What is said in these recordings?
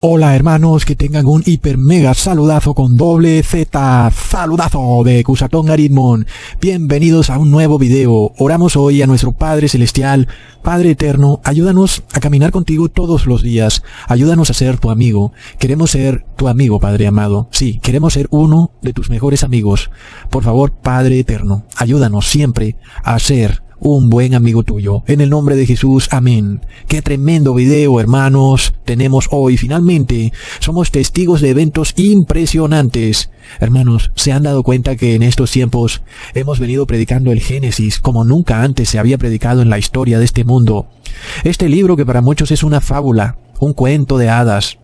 Hola hermanos, que tengan un hiper mega saludazo con doble Z, saludazo de Cusatón Aritmon. Bienvenidos a un nuevo video. Oramos hoy a nuestro Padre Celestial, Padre Eterno, ayúdanos a caminar contigo todos los días, ayúdanos a ser tu amigo. Queremos ser tu amigo, Padre amado. Sí, queremos ser uno de tus mejores amigos. Por favor, Padre Eterno, ayúdanos siempre a ser un buen amigo tuyo. En el nombre de Jesús, amén. Qué tremendo video, hermanos, tenemos hoy. Finalmente, somos testigos de eventos impresionantes. Hermanos, ¿se han dado cuenta que en estos tiempos hemos venido predicando el Génesis como nunca antes se había predicado en la historia de este mundo? Este libro que para muchos es una fábula, un cuento de hadas,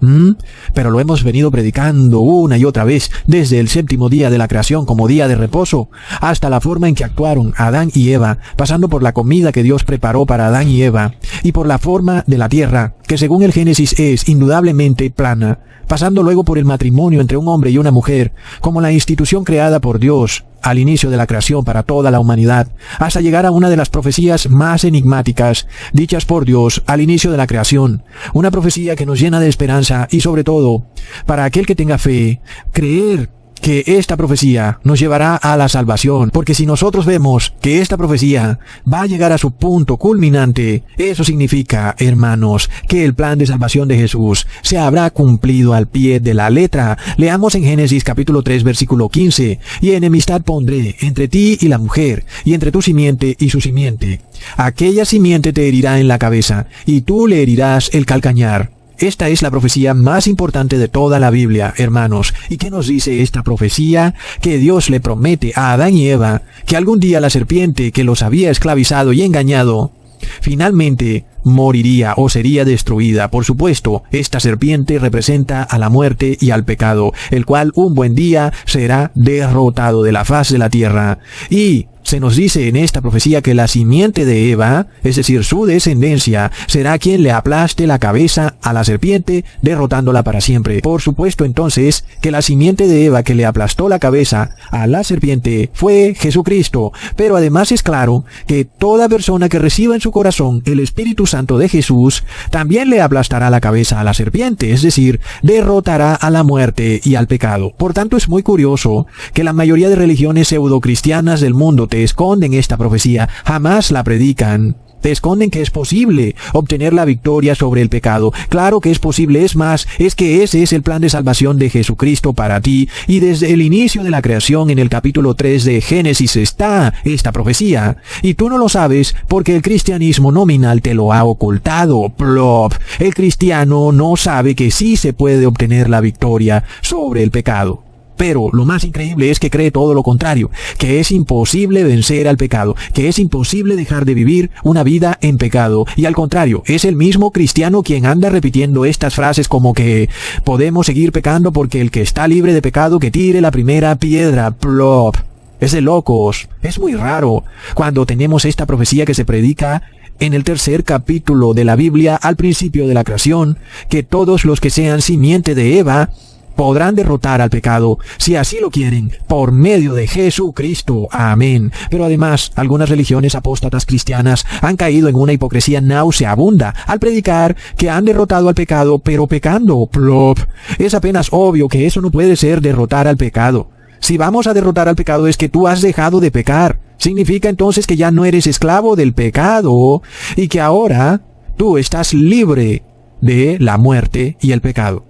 pero lo hemos venido predicando una y otra vez, desde el séptimo día de la creación como día de reposo, hasta la forma en que actuaron Adán y Eva, pasando por la comida que Dios preparó para Adán y Eva, y por la forma de la tierra, que según el Génesis es indudablemente plana, pasando luego por el matrimonio entre un hombre y una mujer, como la institución creada por Dios al inicio de la creación para toda la humanidad, hasta llegar a una de las profecías más enigmáticas, dichas por Dios al inicio de la creación, una profecía que nos llena de esperanza y sobre todo, para aquel que tenga fe, creer que esta profecía nos llevará a la salvación, porque si nosotros vemos que esta profecía va a llegar a su punto culminante, eso significa, hermanos, que el plan de salvación de Jesús se habrá cumplido al pie de la letra. Leamos en Génesis capítulo 3 versículo 15, y enemistad pondré entre ti y la mujer, y entre tu simiente y su simiente. Aquella simiente te herirá en la cabeza, y tú le herirás el calcañar. Esta es la profecía más importante de toda la Biblia, hermanos. ¿Y qué nos dice esta profecía? Que Dios le promete a Adán y Eva que algún día la serpiente que los había esclavizado y engañado, finalmente moriría o sería destruida. Por supuesto, esta serpiente representa a la muerte y al pecado, el cual un buen día será derrotado de la faz de la tierra. Y se nos dice en esta profecía que la simiente de Eva, es decir, su descendencia, será quien le aplaste la cabeza a la serpiente, derrotándola para siempre. Por supuesto, entonces, que la simiente de Eva que le aplastó la cabeza a la serpiente fue Jesucristo. Pero además es claro que toda persona que reciba en su corazón el Espíritu Santo de Jesús, también le aplastará la cabeza a la serpiente, es decir, derrotará a la muerte y al pecado. Por tanto, es muy curioso que la mayoría de religiones pseudocristianas del mundo te esconden esta profecía, jamás la predican. Te esconden que es posible obtener la victoria sobre el pecado. Claro que es posible, es más, es que ese es el plan de salvación de Jesucristo para ti, y desde el inicio de la creación en el capítulo 3 de Génesis está esta profecía, y tú no lo sabes porque el cristianismo nominal te lo ha ocultado. Plop. El cristiano no sabe que sí se puede obtener la victoria sobre el pecado. Pero lo más increíble es que cree todo lo contrario, que es imposible vencer al pecado, que es imposible dejar de vivir una vida en pecado. Y al contrario, es el mismo cristiano quien anda repitiendo estas frases como que podemos seguir pecando porque el que está libre de pecado que tire la primera piedra. Plop. Es de locos. Es muy raro cuando tenemos esta profecía que se predica en el tercer capítulo de la Biblia al principio de la creación, que todos los que sean simiente de Eva podrán derrotar al pecado, si así lo quieren, por medio de Jesucristo. Amén. Pero además, algunas religiones apóstatas cristianas han caído en una hipocresía nauseabunda al predicar que han derrotado al pecado, pero pecando. Plop. Es apenas obvio que eso no puede ser derrotar al pecado. Si vamos a derrotar al pecado es que tú has dejado de pecar. Significa entonces que ya no eres esclavo del pecado y que ahora tú estás libre de la muerte y el pecado.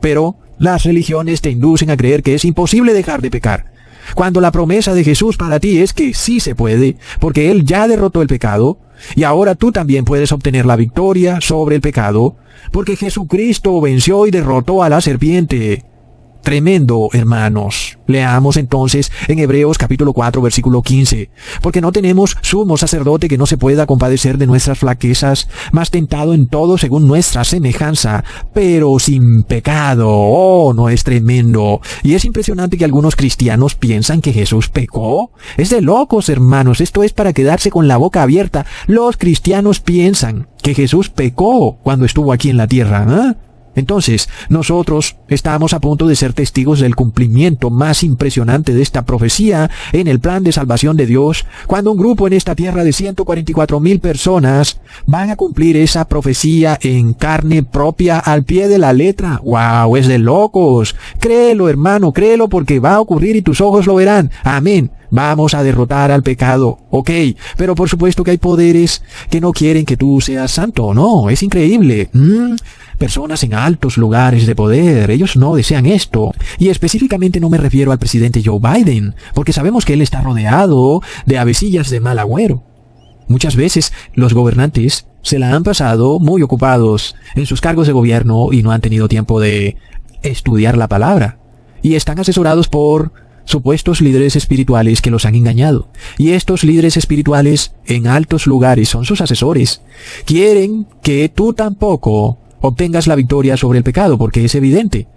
Pero las religiones te inducen a creer que es imposible dejar de pecar, cuando la promesa de Jesús para ti es que sí se puede, porque Él ya derrotó el pecado, y ahora tú también puedes obtener la victoria sobre el pecado, porque Jesucristo venció y derrotó a la serpiente. Tremendo, hermanos. Leamos entonces en Hebreos capítulo 4 versículo 15. Porque no tenemos sumo sacerdote que no se pueda compadecer de nuestras flaquezas, mas tentado en todo según nuestra semejanza, pero sin pecado. Oh, no es tremendo. Y es impresionante que algunos cristianos piensan que Jesús pecó. Es de locos, hermanos. Esto es para quedarse con la boca abierta. Los cristianos piensan que Jesús pecó cuando estuvo aquí en la tierra. Entonces, nosotros Estamos a punto de ser testigos del cumplimiento más impresionante de esta profecía en el plan de salvación de Dios, cuando un grupo en esta tierra de 144,000 personas van a cumplir esa profecía en carne propia al pie de la letra. ¡Wow! Es de locos. Créelo, hermano, créelo, porque va a ocurrir y tus ojos lo verán. Amén. Vamos a derrotar al pecado. Ok, pero por supuesto que hay poderes que no quieren que tú seas santo. No, es increíble. Personas en altos lugares de poder, ellos no desean esto. Y específicamente no me refiero al presidente Joe Biden, porque sabemos que él está rodeado de avecillas de mal agüero. Muchas veces los gobernantes se la han pasado muy ocupados en sus cargos de gobierno y no han tenido tiempo de estudiar la palabra. Y están asesorados por supuestos líderes espirituales que los han engañado. Y estos líderes espirituales en altos lugares son sus asesores. Quieren que tú tampoco obtengas la victoria sobre el pecado, porque es evidente.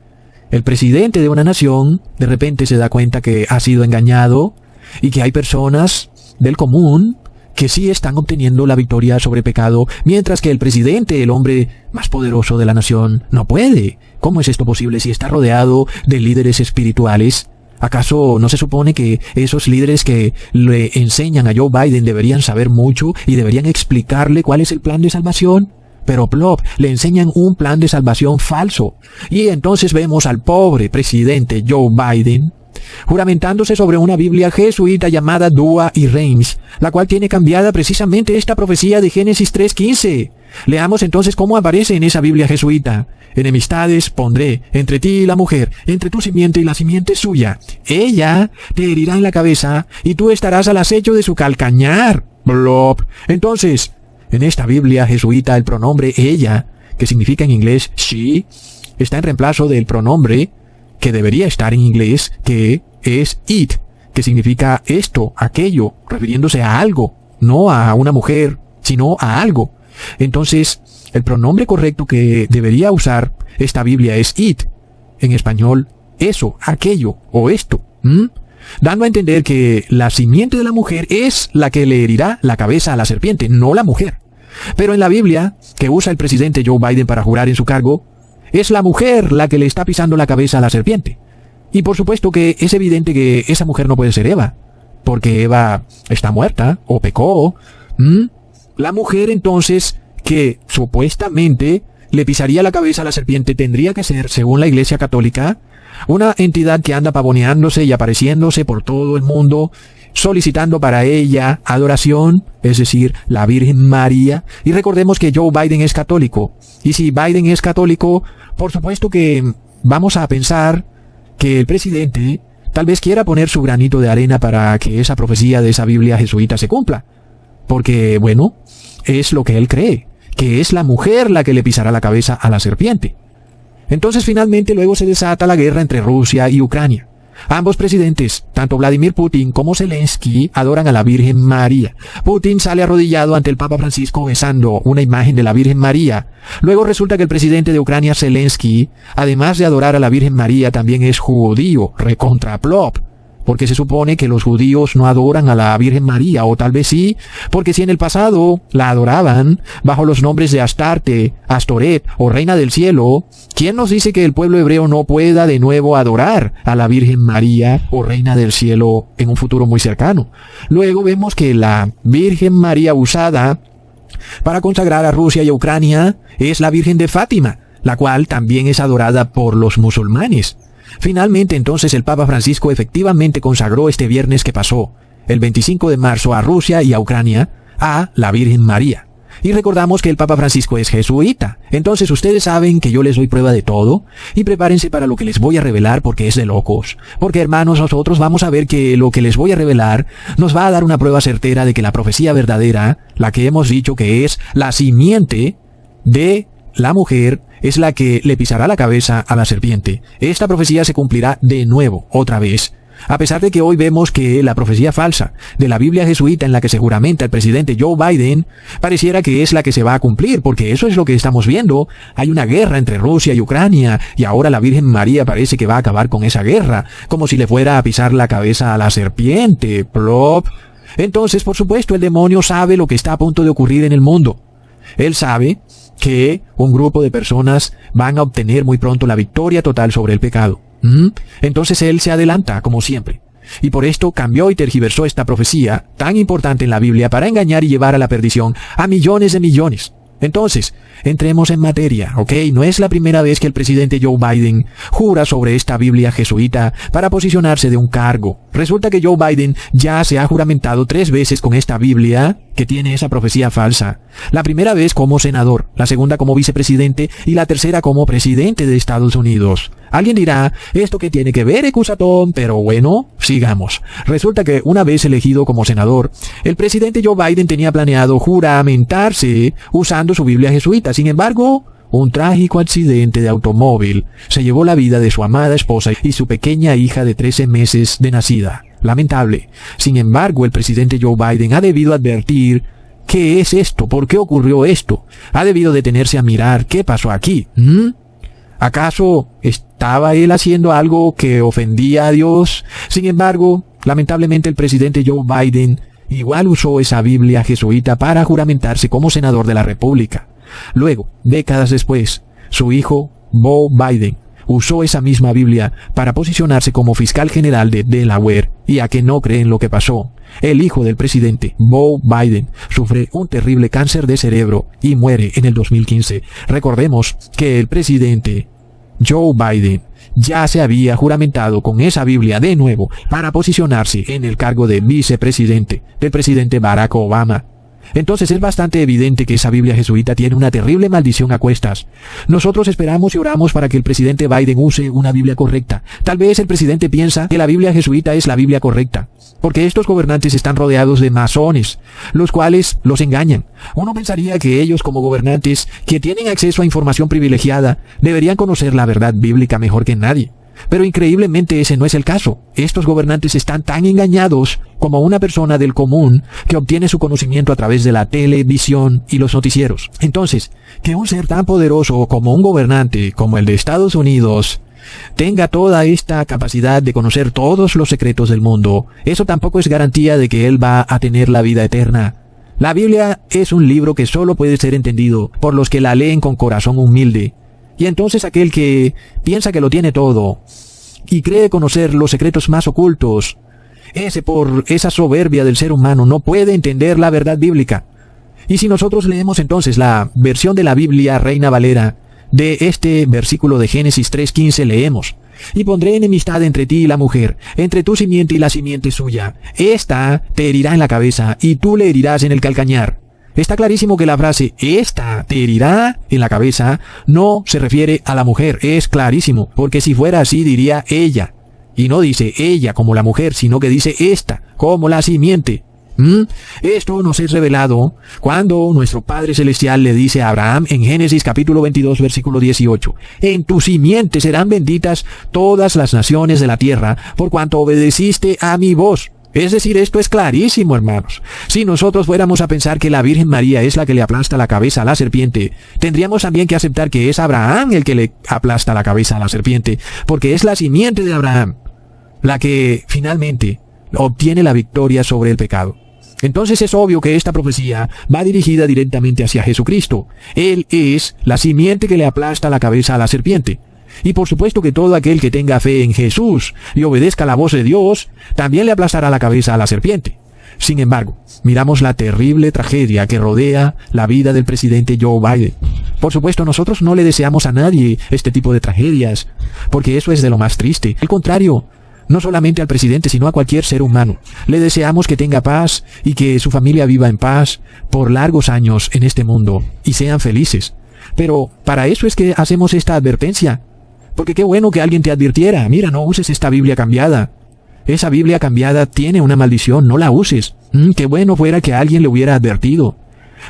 El presidente de una nación de repente se da cuenta que ha sido engañado y que hay personas del común que sí están obteniendo la victoria sobre el pecado, mientras que el presidente, el hombre más poderoso de la nación, no puede. ¿Cómo es esto posible si está rodeado de líderes espirituales? ¿Acaso no se supone que esos líderes que le enseñan a Joe Biden deberían saber mucho y deberían explicarle cuál es el plan de salvación? Pero plop, le enseñan un plan de salvación falso. Y entonces vemos al pobre presidente Joe Biden juramentándose sobre una Biblia jesuita llamada Douay y Rheims, la cual tiene cambiada precisamente esta profecía de Génesis 3:15. Leamos entonces cómo aparece en esa Biblia jesuita. Enemistades pondré entre ti y la mujer, entre tu simiente y la simiente suya. Ella te herirá en la cabeza y tú estarás al acecho de su calcañar. Blop. Entonces, en esta Biblia jesuita el pronombre ella, que significa en inglés she, está en reemplazo del pronombre que debería estar en inglés, que es it, que significa esto, aquello, refiriéndose a algo, no a una mujer, sino a algo. Entonces, el pronombre correcto que debería usar esta Biblia es it, en español, eso, aquello o esto, dando a entender que la simiente de la mujer es la que le herirá la cabeza a la serpiente, no la mujer. Pero en la Biblia, que usa el presidente Joe Biden para jurar en su cargo, es la mujer la que le está pisando la cabeza a la serpiente. Y por supuesto que es evidente que esa mujer no puede ser Eva, porque Eva está muerta o pecó. La mujer entonces que supuestamente le pisaría la cabeza a la serpiente tendría que ser, según la Iglesia Católica, una entidad que anda pavoneándose y apareciéndose por todo el mundo, solicitando para ella adoración, es decir, la Virgen María. Y recordemos que Joe Biden es católico. Y si Biden es católico, por supuesto que vamos a pensar que el presidente tal vez quiera poner su granito de arena para que esa profecía de esa Biblia jesuita se cumpla. Porque, bueno, es lo que él cree, que es la mujer la que le pisará la cabeza a la serpiente. Entonces finalmente luego se desata la guerra entre Rusia y Ucrania. Ambos presidentes, tanto Vladimir Putin como Zelensky, adoran a la Virgen María. Putin sale arrodillado ante el Papa Francisco besando una imagen de la Virgen María. Luego resulta que el presidente de Ucrania, Zelensky, además de adorar a la Virgen María, también es judío, recontra plop. Porque se supone que los judíos no adoran a la Virgen María, o tal vez sí, porque si en el pasado la adoraban bajo los nombres de Astarte, Astoret o Reina del Cielo, ¿quién nos dice que el pueblo hebreo no pueda de nuevo adorar a la Virgen María o Reina del Cielo en un futuro muy cercano? Luego vemos que la Virgen María usada para consagrar a Rusia y a Ucrania es la Virgen de Fátima, la cual también es adorada por los musulmanes. Finalmente entonces el Papa Francisco efectivamente consagró este viernes que pasó, el 25 de marzo, a Rusia y a Ucrania, a la Virgen María. Y recordamos que el Papa Francisco es jesuita. Entonces ustedes saben que yo les doy prueba de todo, y prepárense para lo que les voy a revelar porque es de locos. Porque hermanos, nosotros vamos a ver que lo que les voy a revelar nos va a dar una prueba certera de que la profecía verdadera, la que hemos dicho que es la simiente de la mujer, es la que le pisará la cabeza a la serpiente. Esta profecía se cumplirá de nuevo, otra vez. A pesar de que hoy vemos que la profecía falsa de la Biblia jesuita en la que se juramenta el presidente Joe Biden pareciera que es la que se va a cumplir, porque eso es lo que estamos viendo. Hay una guerra entre Rusia y Ucrania, y ahora la Virgen María parece que va a acabar con esa guerra, como si le fuera a pisar la cabeza a la serpiente. Plop. Entonces, por supuesto, el demonio sabe lo que está a punto de ocurrir en el mundo. Él sabe que un grupo de personas van a obtener muy pronto la victoria total sobre el pecado. Entonces él se adelanta, como siempre. Y por esto cambió y tergiversó esta profecía tan importante en la Biblia para engañar y llevar a la perdición a millones de millones. Entonces, entremos en materia, ¿ok? No es la primera vez que el presidente Joe Biden jura sobre esta Biblia jesuita para posicionarse de un cargo. Resulta que Joe Biden ya se ha juramentado 3 veces con esta Biblia que tiene esa profecía falsa. La primera vez como senador, la segunda como vicepresidente y la tercera como presidente de Estados Unidos. Alguien dirá, ¿esto qué tiene que ver, Ecusatón? Pero bueno, sigamos. Resulta que una vez elegido como senador, el presidente Joe Biden tenía planeado juramentarse usando su Biblia jesuita. Sin embargo, un trágico accidente de automóvil se llevó la vida de su amada esposa y su pequeña hija de 13 meses de nacida. Lamentable. Sin embargo, el presidente Joe Biden ha debido advertir ¿qué es esto? ¿Por qué ocurrió esto? Ha debido detenerse a mirar ¿qué pasó aquí? ¿Acaso estaba él haciendo algo que ofendía a Dios? Sin embargo, lamentablemente el presidente Joe Biden igual usó esa Biblia jesuita para juramentarse como senador de la República. Luego, décadas después, su hijo, Beau Biden, usó esa misma Biblia para posicionarse como fiscal general de Delaware. Y a que no creen lo que pasó, el hijo del presidente, Beau Biden, sufre un terrible cáncer de cerebro y muere en el 2015. Recordemos que el presidente Joe Biden ya se había juramentado con esa Biblia de nuevo para posicionarse en el cargo de vicepresidente del presidente Barack Obama. Entonces es bastante evidente que esa Biblia jesuita tiene una terrible maldición a cuestas. Nosotros esperamos y oramos para que el presidente Biden use una Biblia correcta. Tal vez el presidente piensa que la Biblia jesuita es la Biblia correcta, porque estos gobernantes están rodeados de masones, los cuales los engañan. Uno pensaría que ellos, como gobernantes que tienen acceso a información privilegiada, deberían conocer la verdad bíblica mejor que nadie. Pero increíblemente ese no es el caso. Estos gobernantes están tan engañados como una persona del común que obtiene su conocimiento a través de la televisión y los noticieros. Entonces, que un ser tan poderoso como un gobernante como el de Estados Unidos tenga toda esta capacidad de conocer todos los secretos del mundo, eso tampoco es garantía de que él va a tener la vida eterna. La Biblia es un libro que solo puede ser entendido por los que la leen con corazón humilde. Y entonces aquel que piensa que lo tiene todo y cree conocer los secretos más ocultos, ese por esa soberbia del ser humano no puede entender la verdad bíblica. Y si nosotros leemos entonces la versión de la Biblia Reina Valera, de este versículo de Génesis 3:15 leemos: y pondré enemistad entre ti y la mujer, entre tu simiente y la simiente suya. Esta te herirá en la cabeza y tú le herirás en el calcañar. Está clarísimo que la frase esta te herirá en la cabeza no se refiere a la mujer. Es clarísimo, porque si fuera así diría ella. Y no dice ella como la mujer, sino que dice esta como la simiente. Esto nos es revelado cuando nuestro Padre Celestial le dice a Abraham en Génesis capítulo 22 versículo 18: en tu simiente serán benditas todas las naciones de la tierra, por cuanto obedeciste a mi voz. Es decir, esto es clarísimo, hermanos. Si nosotros fuéramos a pensar que la Virgen María es la que le aplasta la cabeza a la serpiente, tendríamos también que aceptar que es Abraham el que le aplasta la cabeza a la serpiente, porque es la simiente de Abraham la que finalmente obtiene la victoria sobre el pecado. Entonces es obvio que esta profecía va dirigida directamente hacia Jesucristo. Él es la simiente que le aplasta la cabeza a la serpiente. Y por supuesto que todo aquel que tenga fe en Jesús y obedezca la voz de Dios, también le aplastará la cabeza a la serpiente. Sin embargo, miramos la terrible tragedia que rodea la vida del presidente Joe Biden. Por supuesto, nosotros no le deseamos a nadie este tipo de tragedias, porque eso es de lo más triste. Al contrario, no solamente al presidente, sino a cualquier ser humano. Le deseamos que tenga paz y que su familia viva en paz por largos años en este mundo y sean felices. Pero para eso es que hacemos esta advertencia. Porque qué bueno que alguien te advirtiera: mira, no uses esta Biblia cambiada. Esa Biblia cambiada tiene una maldición, no la uses. Qué bueno fuera que alguien le hubiera advertido.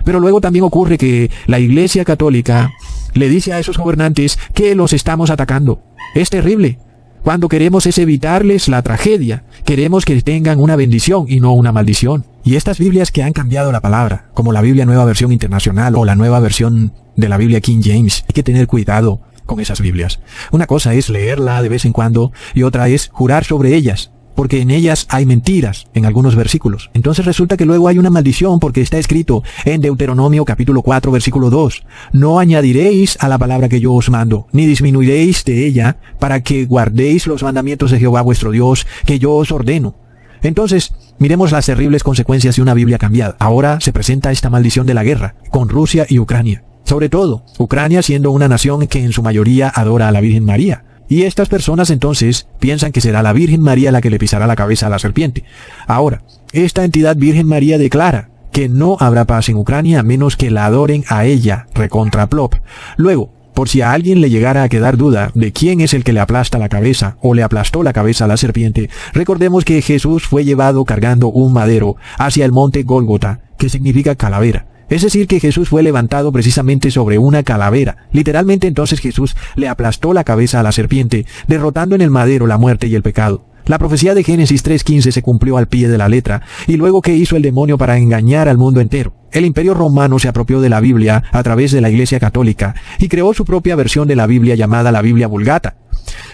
Pero luego también ocurre que la Iglesia Católica le dice a esos gobernantes que los estamos atacando. Es terrible. Cuando queremos es evitarles la tragedia, queremos que tengan una bendición y no una maldición. Y estas Biblias que han cambiado la palabra, como la Biblia Nueva Versión Internacional o la nueva versión de la Biblia King James, hay que tener cuidado con esas Biblias. Una cosa es leerla de vez en cuando y otra es jurar sobre ellas. porque en ellas hay mentiras en algunos versículos. Entonces resulta que luego hay una maldición porque está escrito en Deuteronomio capítulo 4 versículo 2. No añadiréis a la palabra que yo os mando, ni disminuiréis de ella, para que guardéis los mandamientos de Jehová vuestro Dios, que yo os ordeno. Entonces, miremos las terribles consecuencias de una Biblia cambiada. Ahora se presenta esta maldición de la guerra con Rusia y Ucrania. Sobre todo, Ucrania siendo una nación que en su mayoría adora a la Virgen María. Y estas personas entonces piensan que será la Virgen María la que le pisará la cabeza a la serpiente. Ahora, esta entidad Virgen María declara que no habrá paz en Ucrania a menos que la adoren a ella, recontra plop. Luego, por si a alguien le llegara a quedar duda de quién es el que le aplasta la cabeza o le aplastó la cabeza a la serpiente, recordemos que Jesús fue llevado cargando un madero hacia el monte Gólgota, que significa calavera. Es decir, que Jesús fue levantado precisamente sobre una calavera. Literalmente entonces Jesús le aplastó la cabeza a la serpiente, derrotando en el madero la muerte y el pecado. La profecía de Génesis 3:15 se cumplió al pie de la letra. ¿Y luego qué hizo el demonio para engañar al mundo entero? El Imperio Romano se apropió de la Biblia a través de la Iglesia Católica y creó su propia versión de la Biblia llamada la Biblia Vulgata,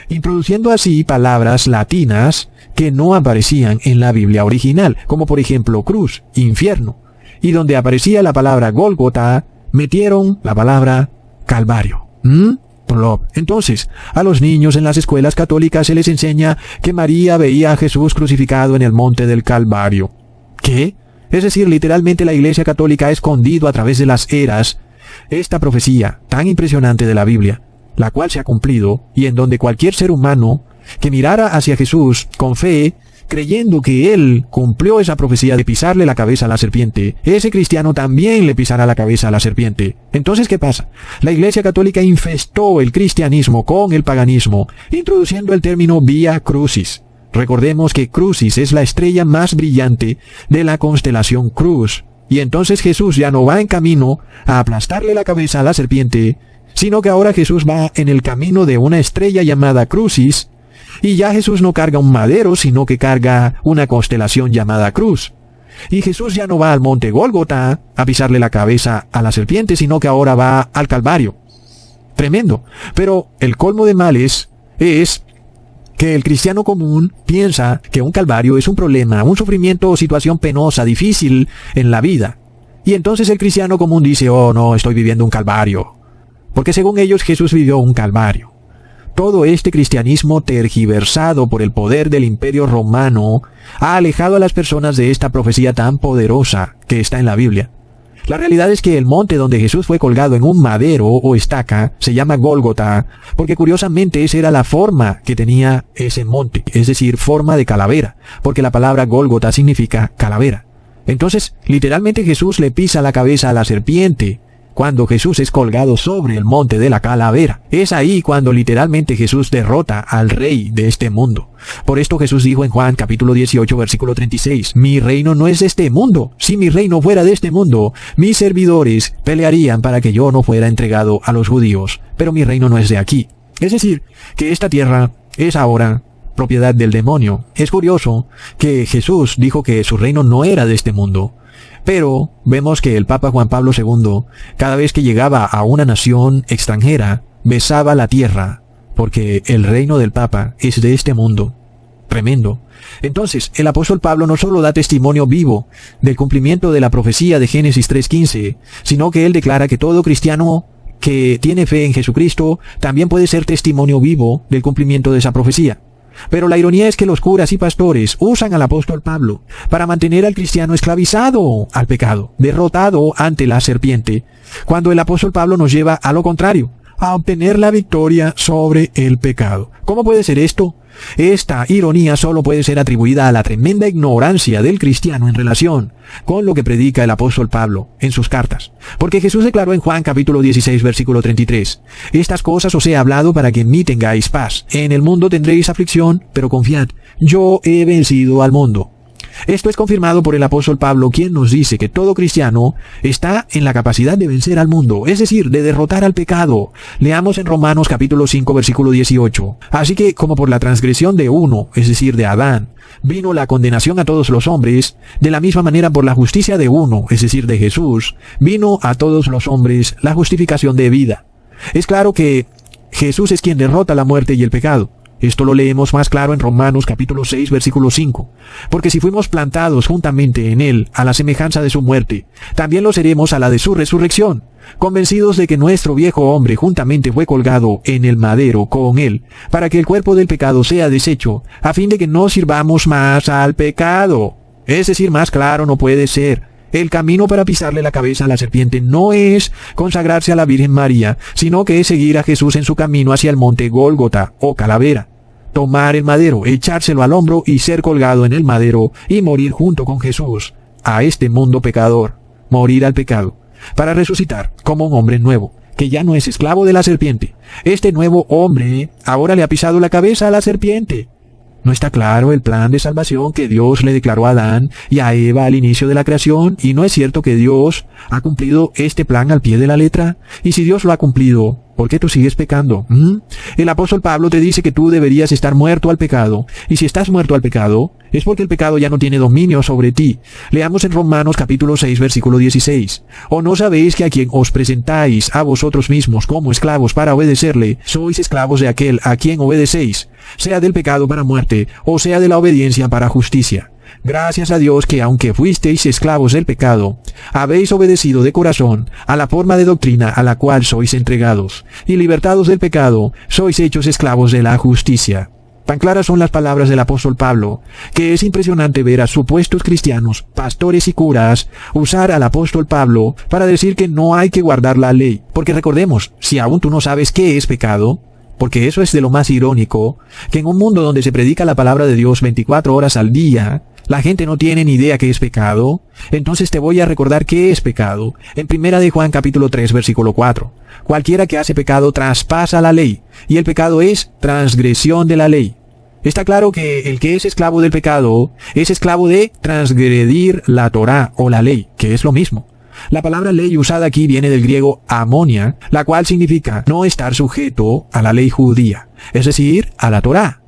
introduciendo así palabras latinas que no aparecían en la Biblia original, como por ejemplo cruz, infierno. Y donde aparecía la palabra Gólgota, metieron la palabra Calvario. Entonces, a los niños en las escuelas católicas se les enseña que María veía a Jesús crucificado en el monte del Calvario. ¿Qué? Es decir, literalmente la Iglesia Católica ha escondido a través de las eras esta profecía tan impresionante de la Biblia, la cual se ha cumplido y en donde cualquier ser humano que mirara hacia Jesús con fe, creyendo que Él cumplió esa profecía de pisarle la cabeza a la serpiente, ese cristiano también le pisará la cabeza a la serpiente. Entonces, ¿qué pasa? La Iglesia Católica infestó el cristianismo con el paganismo, introduciendo el término Vía Crucis. Recordemos que Crucis es la estrella más brillante de la constelación Cruz. Y entonces Jesús ya no va en camino a aplastarle la cabeza a la serpiente, sino que ahora Jesús va en el camino de una estrella llamada Crucis, y ya Jesús no carga un madero, sino que carga una constelación llamada cruz. Y Jesús ya no va al monte Gólgota a pisarle la cabeza a la serpiente, sino que ahora va al Calvario. Tremendo. Pero el colmo de males es que el cristiano común piensa que un calvario es un problema, un sufrimiento o situación penosa, difícil en la vida. Y entonces el cristiano común dice, oh no, estoy viviendo un calvario. Porque según ellos Jesús vivió un calvario. Todo este cristianismo tergiversado por el poder del Imperio Romano ha alejado a las personas de esta profecía tan poderosa que está en la Biblia. La realidad es que el monte donde Jesús fue colgado en un madero o estaca se llama Gólgota, porque curiosamente esa era la forma que tenía ese monte, es decir, forma de calavera, porque la palabra Gólgota significa calavera. Entonces, literalmente Jesús le pisa la cabeza a la serpiente cuando Jesús es colgado sobre el monte de la calavera. Es ahí cuando literalmente Jesús derrota al rey de este mundo. Por esto Jesús dijo en Juan capítulo 18 versículo 36, mi reino no es de este mundo. Si mi reino fuera de este mundo, mis servidores pelearían para que yo no fuera entregado a los judíos. Pero mi reino no es de aquí. Es decir, que esta tierra es ahora propiedad del demonio. Es curioso que Jesús dijo que su reino no era de este mundo. Pero vemos que el Papa Juan Pablo II, cada vez que llegaba a una nación extranjera, besaba la tierra, porque el reino del Papa es de este mundo. Tremendo. Entonces, el apóstol Pablo no solo da testimonio vivo del cumplimiento de la profecía de Génesis 3:15, sino que él declara que todo cristiano que tiene fe en Jesucristo también puede ser testimonio vivo del cumplimiento de esa profecía. Pero la ironía es que los curas y pastores usan al apóstol Pablo para mantener al cristiano esclavizado al pecado, derrotado ante la serpiente, cuando el apóstol Pablo nos lleva a lo contrario, a obtener la victoria sobre el pecado. ¿Cómo puede ser esto? Esta ironía solo puede ser atribuida a la tremenda ignorancia del cristiano en relación con lo que predica el apóstol Pablo en sus cartas. Porque Jesús declaró en Juan capítulo 16 versículo 33, estas cosas os he hablado para que en mí tengáis paz. En el mundo tendréis aflicción, pero confiad, yo he vencido al mundo. Esto es confirmado por el apóstol Pablo, quien nos dice que todo cristiano está en la capacidad de vencer al mundo, es decir, de derrotar al pecado. Leamos en Romanos capítulo 5 versículo 18. Así que, como por la transgresión de uno, es decir, de Adán, vino la condenación a todos los hombres, de la misma manera por la justicia de uno, es decir, de Jesús, vino a todos los hombres la justificación de vida. Es claro que Jesús es quien derrota la muerte y el pecado. Esto lo leemos más claro en Romanos capítulo 6, versículo 5. Porque si fuimos plantados juntamente en Él a la semejanza de su muerte, también lo seremos a la de su resurrección, convencidos de que nuestro viejo hombre juntamente fue colgado en el madero con Él, para que el cuerpo del pecado sea deshecho, a fin de que no sirvamos más al pecado. Es decir, más claro no puede ser. El camino para pisarle la cabeza a la serpiente no es consagrarse a la Virgen María, sino que es seguir a Jesús en su camino hacia el monte Gólgota o Calavera. Tomar el madero, echárselo al hombro y ser colgado en el madero y morir junto con Jesús a este mundo pecador, morir al pecado, para resucitar como un hombre nuevo, que ya no es esclavo de la serpiente. Este nuevo hombre ahora le ha pisado la cabeza a la serpiente. ¿No está claro el plan de salvación que Dios le declaró a Adán y a Eva al inicio de la creación? ¿Y no es cierto que Dios ha cumplido este plan al pie de la letra? Y si Dios lo ha cumplido, ¿por qué tú sigues pecando? El apóstol Pablo te dice que tú deberías estar muerto al pecado. Y si estás muerto al pecado, es porque el pecado ya no tiene dominio sobre ti. Leamos en Romanos capítulo 6, versículo 16. ¿O no sabéis que a quien os presentáis a vosotros mismos como esclavos para obedecerle, sois esclavos de aquel a quien obedecéis, sea del pecado para muerte, o sea de la obediencia para justicia? Gracias a Dios que aunque fuisteis esclavos del pecado, habéis obedecido de corazón a la forma de doctrina a la cual sois entregados, y libertados del pecado, sois hechos esclavos de la justicia. Tan claras son las palabras del apóstol Pablo, que es impresionante ver a supuestos cristianos, pastores y curas, usar al apóstol Pablo para decir que no hay que guardar la ley. Porque recordemos, si aún tú no sabes qué es pecado, porque eso es de lo más irónico, que en un mundo donde se predica la palabra de Dios 24 horas al día, la gente no tiene ni idea qué es pecado. Entonces te voy a recordar qué es pecado. En 1 de Juan capítulo 3 versículo 4. Cualquiera que hace pecado traspasa la ley, y el pecado es transgresión de la ley. Está claro que el que es esclavo del pecado es esclavo de transgredir la Torá o la ley, que es lo mismo. La palabra ley usada aquí viene del griego amonia, la cual significa no estar sujeto a la ley judía, es decir, a la Torá.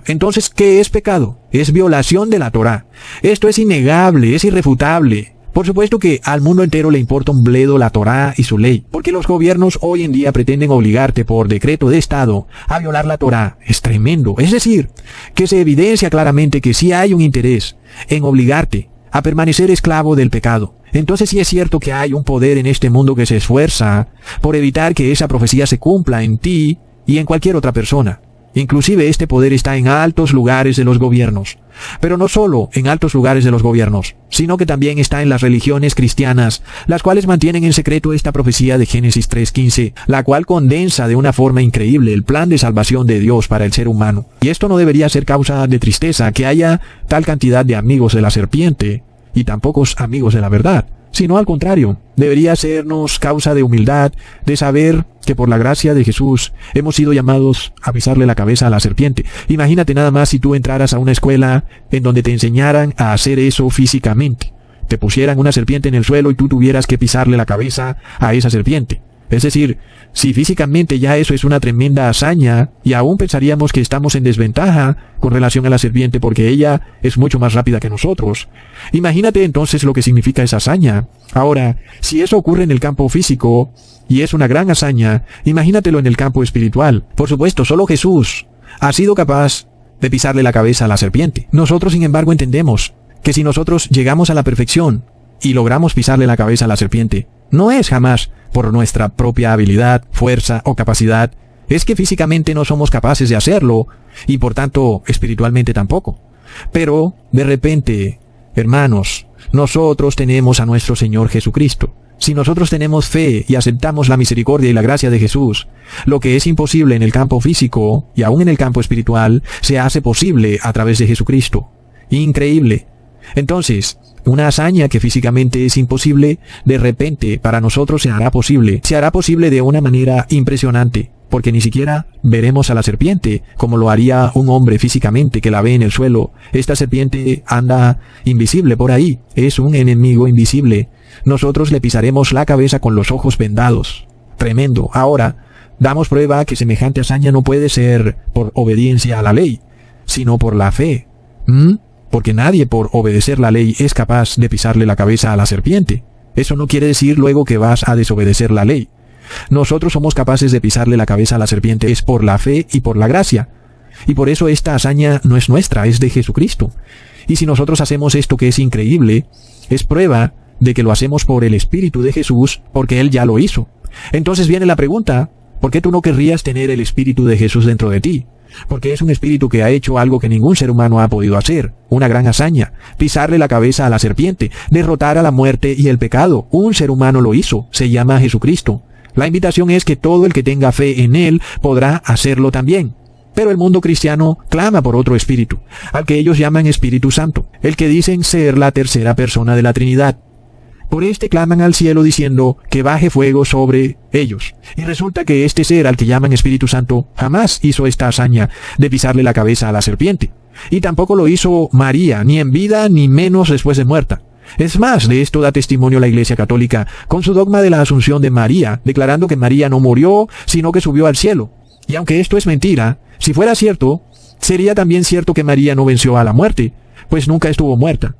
Entonces, ¿qué es pecado? Es violación de la Torá. Esto es innegable, es irrefutable. Por supuesto que al mundo entero le importa un bledo la Torá y su ley, porque los gobiernos hoy en día pretenden obligarte por decreto de Estado a violar la Torá. Es tremendo. Es decir, que se evidencia claramente que sí hay un interés en obligarte a permanecer esclavo del pecado. Entonces sí es cierto que hay un poder en este mundo que se esfuerza por evitar que esa profecía se cumpla en ti y en cualquier otra persona. Inclusive este poder está en altos lugares de los gobiernos. Pero no solo en altos lugares de los gobiernos, sino que también está en las religiones cristianas, las cuales mantienen en secreto esta profecía de Génesis 3:15, la cual condensa de una forma increíble el plan de salvación de Dios para el ser humano. Y esto no debería ser causa de tristeza que haya tal cantidad de amigos de la serpiente y tan pocos amigos de la verdad, sino al contrario, debería sernos causa de humildad, de saber que por la gracia de Jesús hemos sido llamados a pisarle la cabeza a la serpiente. Imagínate nada más si tú entraras a una escuela en donde te enseñaran a hacer eso físicamente. Te pusieran una serpiente en el suelo y tú tuvieras que pisarle la cabeza a esa serpiente. Es decir, si físicamente ya eso es una tremenda hazaña, y aún pensaríamos que estamos en desventaja con relación a la serpiente porque ella es mucho más rápida que nosotros. Imagínate entonces lo que significa esa hazaña. Ahora, si eso ocurre en el campo físico, y es una gran hazaña, imagínatelo en el campo espiritual. Por supuesto, solo Jesús ha sido capaz de pisarle la cabeza a la serpiente. Nosotros, sin embargo, entendemos que si nosotros llegamos a la perfección y logramos pisarle la cabeza a la serpiente, no es jamás por nuestra propia habilidad, fuerza o capacidad, es que físicamente no somos capaces de hacerlo, y por tanto espiritualmente tampoco. Pero, de repente, hermanos, nosotros tenemos a nuestro Señor Jesucristo. Si nosotros tenemos fe y aceptamos la misericordia y la gracia de Jesús, lo que es imposible en el campo físico y aún en el campo espiritual, se hace posible a través de Jesucristo. Increíble. Entonces, una hazaña que físicamente es imposible, de repente para nosotros se hará posible. Se hará posible de una manera impresionante, porque ni siquiera veremos a la serpiente como lo haría un hombre físicamente que la ve en el suelo. Esta serpiente anda invisible por ahí, es un enemigo invisible. Nosotros le pisaremos la cabeza con los ojos vendados. Tremendo. Ahora, damos prueba que semejante hazaña no puede ser por obediencia a la ley, sino por la fe. Porque nadie por obedecer la ley es capaz de pisarle la cabeza a la serpiente. Eso no quiere decir luego que vas a desobedecer la ley. Nosotros somos capaces de pisarle la cabeza a la serpiente es por la fe y por la gracia. Y por eso esta hazaña no es nuestra, es de Jesucristo. Y si nosotros hacemos esto que es increíble, es prueba de que lo hacemos por el Espíritu de Jesús, porque Él ya lo hizo. Entonces viene la pregunta, ¿por qué tú no querrías tener el Espíritu de Jesús dentro de ti? Porque es un espíritu que ha hecho algo que ningún ser humano ha podido hacer, una gran hazaña, pisarle la cabeza a la serpiente, derrotar a la muerte y el pecado. Un ser humano lo hizo, se llama Jesucristo. La invitación es que todo el que tenga fe en Él podrá hacerlo también. Pero el mundo cristiano clama por otro espíritu, al que ellos llaman Espíritu Santo, el que dicen ser la tercera persona de la Trinidad. Por este claman al cielo diciendo que baje fuego sobre ellos. Y resulta que este ser al que llaman Espíritu Santo jamás hizo esta hazaña de pisarle la cabeza a la serpiente. Y tampoco lo hizo María, ni en vida ni menos después de muerta. Es más, de esto da testimonio la Iglesia Católica con su dogma de la Asunción de María, declarando que María no murió, sino que subió al cielo. Y aunque esto es mentira, si fuera cierto, sería también cierto que María no venció a la muerte, pues nunca estuvo muerta.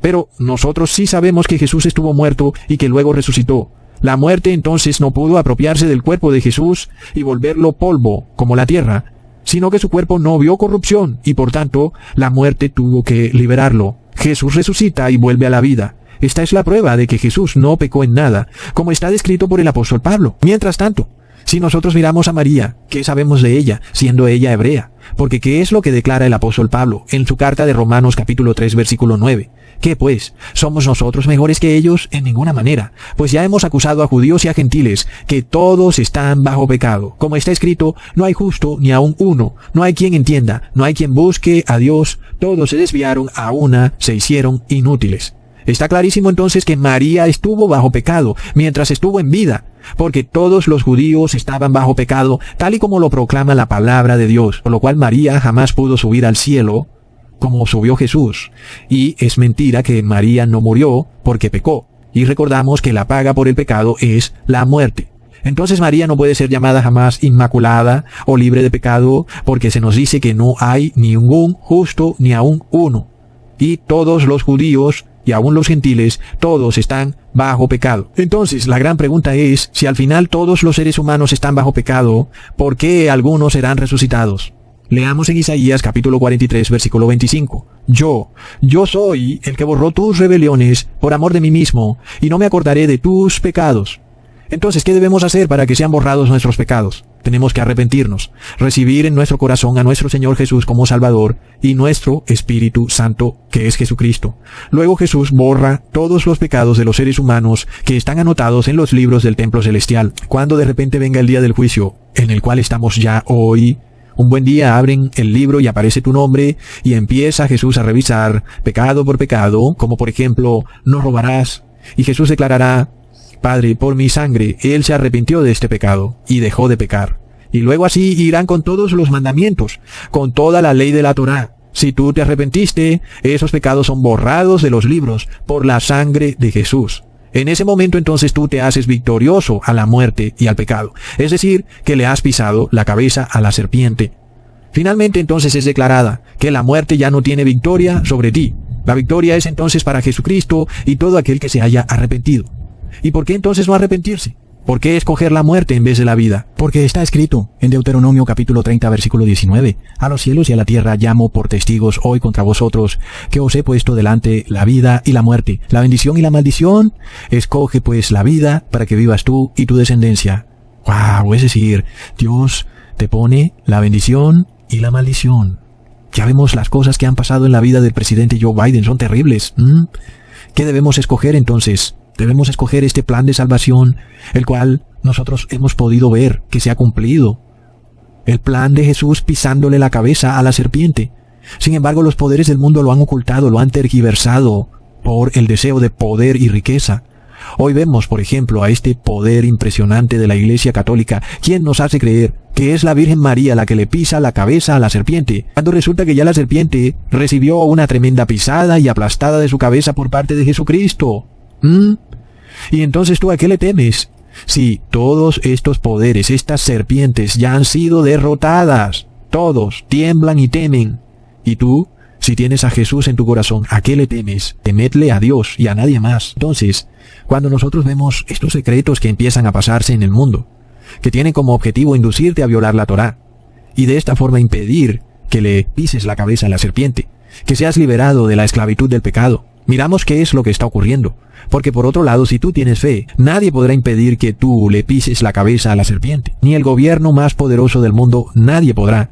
Pero nosotros sí sabemos que Jesús estuvo muerto y que luego resucitó. La muerte entonces no pudo apropiarse del cuerpo de Jesús y volverlo polvo, como la tierra, sino que su cuerpo no vio corrupción y por tanto la muerte tuvo que liberarlo. Jesús resucita y vuelve a la vida. Esta es la prueba de que Jesús no pecó en nada, como está descrito por el apóstol Pablo. Mientras tanto, si nosotros miramos a María, ¿qué sabemos de ella, siendo ella hebrea? Porque ¿qué es lo que declara el apóstol Pablo en su carta de Romanos capítulo 3 versículo 9? ¿Qué pues? ¿Somos nosotros mejores que ellos? En ninguna manera, pues ya hemos acusado a judíos y a gentiles que todos están bajo pecado. Como está escrito, no hay justo ni aun uno, no hay quien entienda, no hay quien busque a Dios, todos se desviaron, a una se hicieron inútiles. Está clarísimo entonces que María estuvo bajo pecado mientras estuvo en vida, porque todos los judíos estaban bajo pecado, tal y como lo proclama la palabra de Dios, por lo cual María jamás pudo subir al cielo como subió Jesús. Y es mentira que María no murió porque pecó. Y recordamos que la paga por el pecado es la muerte. Entonces María no puede ser llamada jamás inmaculada o libre de pecado, porque se nos dice que no hay ni un justo ni aun uno. Y todos los judíos y aún los gentiles, todos están bajo pecado. Entonces, la gran pregunta es, si al final todos los seres humanos están bajo pecado, ¿por qué algunos serán resucitados? Leamos en Isaías capítulo 43, versículo 25. Yo soy el que borró tus rebeliones por amor de mí mismo, y no me acordaré de tus pecados. Entonces, ¿qué debemos hacer para que sean borrados nuestros pecados? Tenemos que arrepentirnos, recibir en nuestro corazón a nuestro Señor Jesús como Salvador y nuestro Espíritu Santo, que es Jesucristo. Luego Jesús borra todos los pecados de los seres humanos que están anotados en los libros del templo celestial. Cuando de repente venga el día del juicio, en el cual estamos ya hoy, un buen día abren el libro y aparece tu nombre y empieza Jesús a revisar pecado por pecado, como por ejemplo, no robarás, y Jesús declarará, Padre, por mi sangre, Él se arrepintió de este pecado y dejó de pecar. Y luego así irán con todos los mandamientos, con toda la ley de la Torá. Si tú te arrepentiste, esos pecados son borrados de los libros por la sangre de Jesús. En ese momento entonces tú te haces victorioso a la muerte y al pecado. Es decir, que le has pisado la cabeza a la serpiente. Finalmente entonces es declarada que la muerte ya no tiene victoria sobre ti. La victoria es entonces para Jesucristo y todo aquel que se haya arrepentido. ¿Y por qué entonces no arrepentirse? ¿Por qué escoger la muerte en vez de la vida? Porque está escrito en Deuteronomio capítulo 30 versículo 19, a los cielos y a la tierra llamo por testigos hoy contra vosotros, que os he puesto delante la vida y la muerte, la bendición y la maldición. Escoge pues la vida para que vivas tú y tu descendencia. ¡Wow! Es decir, Dios te pone la bendición y la maldición. Ya vemos las cosas que han pasado en la vida del presidente Joe Biden, son terribles. ¿Qué debemos escoger entonces? Debemos escoger este plan de salvación, el cual nosotros hemos podido ver que se ha cumplido. El plan de Jesús pisándole la cabeza a la serpiente. Sin embargo, los poderes del mundo lo han ocultado, lo han tergiversado por el deseo de poder y riqueza. Hoy vemos, por ejemplo, a este poder impresionante de la Iglesia Católica, quien nos hace creer que es la Virgen María la que le pisa la cabeza a la serpiente, cuando resulta que ya la serpiente recibió una tremenda pisada y aplastada de su cabeza por parte de Jesucristo. ¿Y entonces tú a qué le temes? Si todos estos poderes, estas serpientes ya han sido derrotadas, todos tiemblan y temen. Y tú, si tienes a Jesús en tu corazón, ¿a qué le temes? Temedle a Dios y a nadie más. Entonces, cuando nosotros vemos estos secretos que empiezan a pasarse en el mundo, que tienen como objetivo inducirte a violar la Torá, y de esta forma impedir que le pises la cabeza a la serpiente, que seas liberado de la esclavitud del pecado. Miramos qué es lo que está ocurriendo. Porque por otro lado, si tú tienes fe, nadie podrá impedir que tú le pises la cabeza a la serpiente. Ni el gobierno más poderoso del mundo, nadie podrá.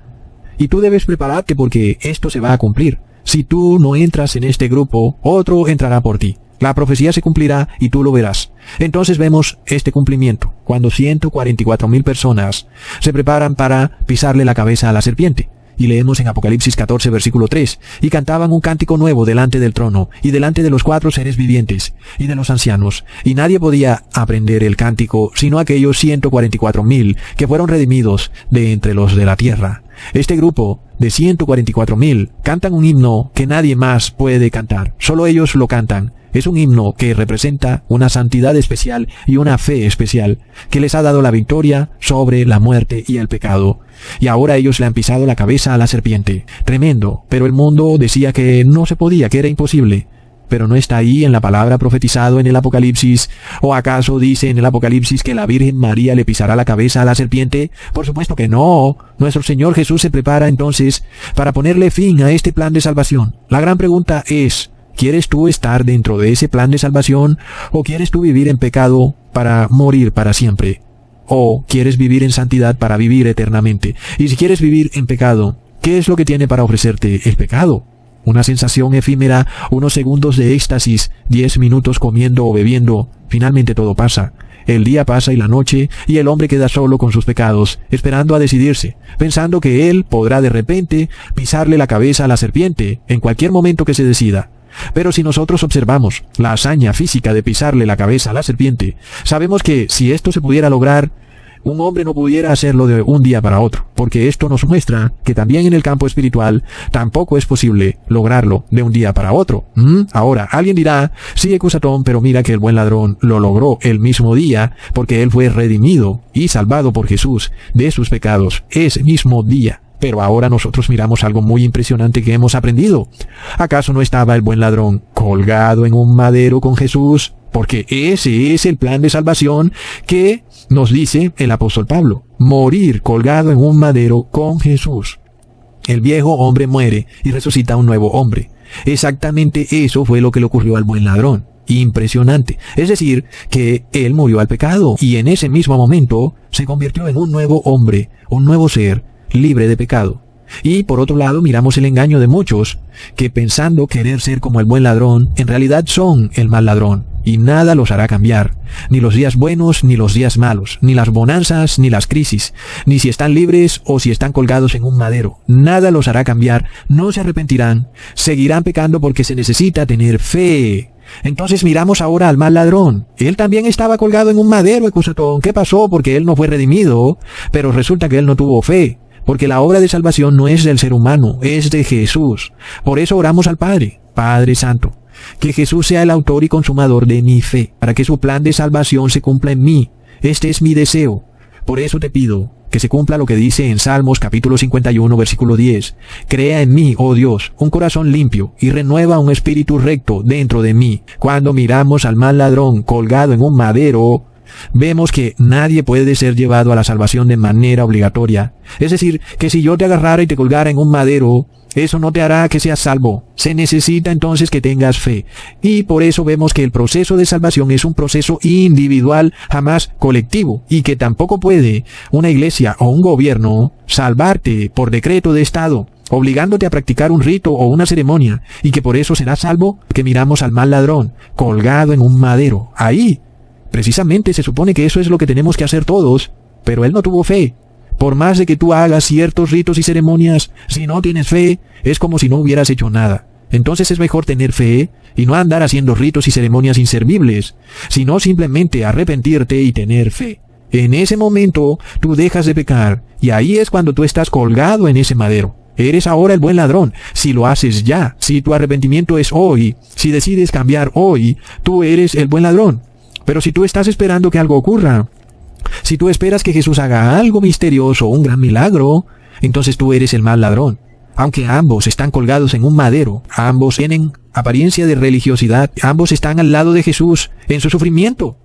Y tú debes prepararte porque esto se va a cumplir. Si tú no entras en este grupo, otro entrará por ti. La profecía se cumplirá y tú lo verás. Entonces vemos este cumplimiento, cuando 144,000 personas se preparan para pisarle la cabeza a la serpiente. Y leemos en Apocalipsis 14, versículo 3, y cantaban un cántico nuevo delante del trono, y delante de los 4 seres vivientes, y de los ancianos, y nadie podía aprender el cántico, sino aquellos 144,000 que fueron redimidos de entre los de la tierra. Este grupo de 144,000 cantan un himno que nadie más puede cantar, solo ellos lo cantan. Es un himno que representa una santidad especial y una fe especial que les ha dado la victoria sobre la muerte y el pecado. Y ahora ellos le han pisado la cabeza a la serpiente. Tremendo, pero el mundo decía que no se podía, que era imposible. Pero no está ahí en la palabra profetizado en el Apocalipsis. ¿O acaso dice en el Apocalipsis que la Virgen María le pisará la cabeza a la serpiente? Por supuesto que no. Nuestro Señor Jesús se prepara entonces para ponerle fin a este plan de salvación. La gran pregunta es: ¿quieres tú estar dentro de ese plan de salvación o quieres tú vivir en pecado para morir para siempre? ¿O quieres vivir en santidad para vivir eternamente? Y si quieres vivir en pecado, ¿qué es lo que tiene para ofrecerte el pecado? Una sensación efímera, unos segundos de éxtasis, 10 minutos comiendo o bebiendo. Finalmente todo pasa. El día pasa y la noche, y el hombre queda solo con sus pecados, esperando a decidirse, pensando que él podrá de repente pisarle la cabeza a la serpiente en cualquier momento que se decida. Pero si nosotros observamos la hazaña física de pisarle la cabeza a la serpiente, sabemos que si esto se pudiera lograr, un hombre no pudiera hacerlo de un día para otro, porque esto nos muestra que también en el campo espiritual tampoco es posible lograrlo de un día para otro. Ahora, alguien dirá: sí, Ecusatón, pero mira que el buen ladrón lo logró el mismo día, porque él fue redimido y salvado por Jesús de sus pecados ese mismo día. Pero ahora nosotros miramos algo muy impresionante que hemos aprendido. ¿Acaso no estaba el buen ladrón colgado en un madero con Jesús? Porque ese es el plan de salvación que nos dice el apóstol Pablo: morir colgado en un madero con Jesús. El viejo hombre muere y resucita un nuevo hombre. Exactamente eso fue lo que le ocurrió al buen ladrón. Impresionante. Es decir, que él murió al pecado y en ese mismo momento se convirtió en un nuevo hombre, un nuevo ser, libre de pecado. Y por otro lado miramos el engaño de muchos, que pensando querer ser como el buen ladrón, en realidad son el mal ladrón, y nada los hará cambiar, ni los días buenos ni los días malos, ni las bonanzas ni las crisis, ni si están libres o si están colgados en un madero, nada los hará cambiar, no se arrepentirán, seguirán pecando porque se necesita tener fe. Entonces miramos ahora al mal ladrón. Él también estaba colgado en un madero, Ecusatón. ¿Qué pasó? Porque él no fue redimido, pero resulta que él no tuvo fe. Porque la obra de salvación no es del ser humano, es de Jesús. Por eso oramos al Padre, Padre Santo, que Jesús sea el autor y consumador de mi fe, para que su plan de salvación se cumpla en mí. Este es mi deseo. Por eso te pido que se cumpla lo que dice en Salmos capítulo 51, versículo 10. Crea en mí, oh Dios, un corazón limpio y renueva un espíritu recto dentro de mí. Cuando miramos al mal ladrón colgado en un madero, vemos que nadie puede ser llevado a la salvación de manera obligatoria. Es decir, que si yo te agarrara y te colgara en un madero, eso no te hará que seas salvo. Se necesita entonces que tengas fe. Y por eso vemos que el proceso de salvación es un proceso individual, jamás colectivo. Y que tampoco puede una iglesia o un gobierno salvarte por decreto de Estado, obligándote a practicar un rito o una ceremonia. Y que por eso serás salvo, que miramos al mal ladrón, colgado en un madero. Ahí, precisamente se supone que eso es lo que tenemos que hacer todos. Pero él no tuvo fe. Por más de que tú hagas ciertos ritos y ceremonias, si no tienes fe, es como si no hubieras hecho nada. Entonces es mejor tener fe y no andar haciendo ritos y ceremonias inservibles, sino simplemente arrepentirte y tener fe. En ese momento tú dejas de pecar y ahí es cuando tú estás colgado en ese madero. Eres ahora el buen ladrón, si lo haces ya, si tu arrepentimiento es hoy, si decides cambiar hoy, tú eres el buen ladrón. Pero si tú estás esperando que algo ocurra, si tú esperas que Jesús haga algo misterioso, un gran milagro, entonces tú eres el mal ladrón. Aunque ambos están colgados en un madero, ambos tienen apariencia de religiosidad, ambos están al lado de Jesús en su sufrimiento.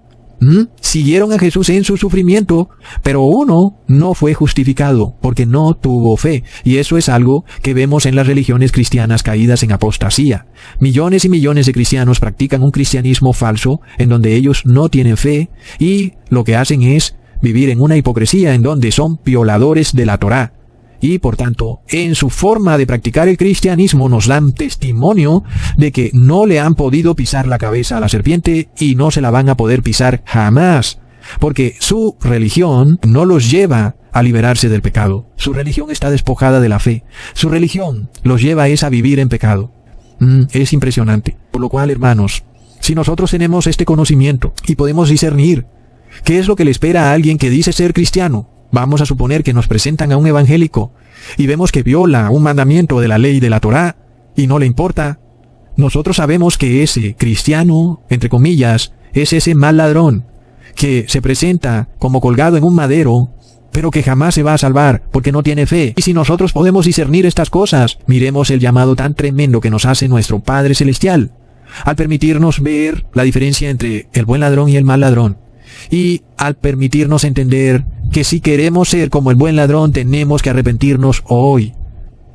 Siguieron a Jesús en su sufrimiento, pero uno no fue justificado porque no tuvo fe. Y eso es algo que vemos en las religiones cristianas caídas en apostasía. Millones y millones de cristianos practican un cristianismo falso en donde ellos no tienen fe y lo que hacen es vivir en una hipocresía en donde son violadores de la Torá. Y por tanto, en su forma de practicar el cristianismo nos dan testimonio de que no le han podido pisar la cabeza a la serpiente y no se la van a poder pisar jamás, porque su religión no los lleva a liberarse del pecado. Su religión está despojada de la fe. Su religión los lleva a vivir en pecado. Es impresionante. Por lo cual, hermanos, si nosotros tenemos este conocimiento y podemos discernir qué es lo que le espera a alguien que dice ser cristiano, vamos a suponer que nos presentan a un evangélico y vemos que viola un mandamiento de la ley de la Torá y no le importa. Nosotros sabemos que ese cristiano, entre comillas, es ese mal ladrón que se presenta como colgado en un madero, pero que jamás se va a salvar porque no tiene fe. Y si nosotros podemos discernir estas cosas, miremos el llamado tan tremendo que nos hace nuestro Padre Celestial al permitirnos ver la diferencia entre el buen ladrón y el mal ladrón. Y al permitirnos entender que si queremos ser como el buen ladrón tenemos que arrepentirnos hoy.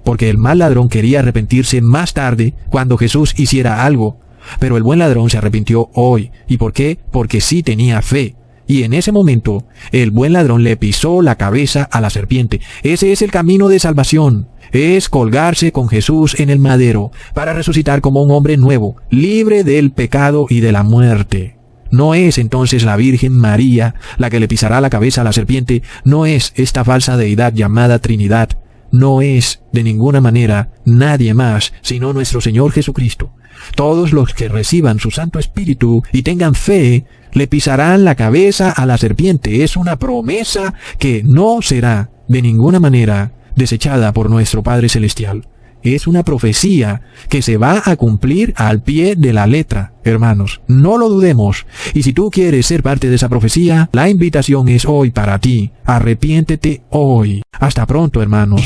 Porque el mal ladrón quería arrepentirse más tarde cuando Jesús hiciera algo. Pero el buen ladrón se arrepintió hoy. ¿Y por qué? Porque sí tenía fe. Y en ese momento, el buen ladrón le pisó la cabeza a la serpiente. Ese es el camino de salvación. Es colgarse con Jesús en el madero para resucitar como un hombre nuevo, libre del pecado y de la muerte. No es entonces la Virgen María la que le pisará la cabeza a la serpiente, no es esta falsa deidad llamada Trinidad, no es de ninguna manera nadie más sino nuestro Señor Jesucristo. Todos los que reciban su Santo Espíritu y tengan fe, le pisarán la cabeza a la serpiente. Es una promesa que no será de ninguna manera desechada por nuestro Padre Celestial. Es una profecía que se va a cumplir al pie de la letra, hermanos. No lo dudemos. Y si tú quieres ser parte de esa profecía, la invitación es hoy para ti. Arrepiéntete hoy. Hasta pronto, hermanos.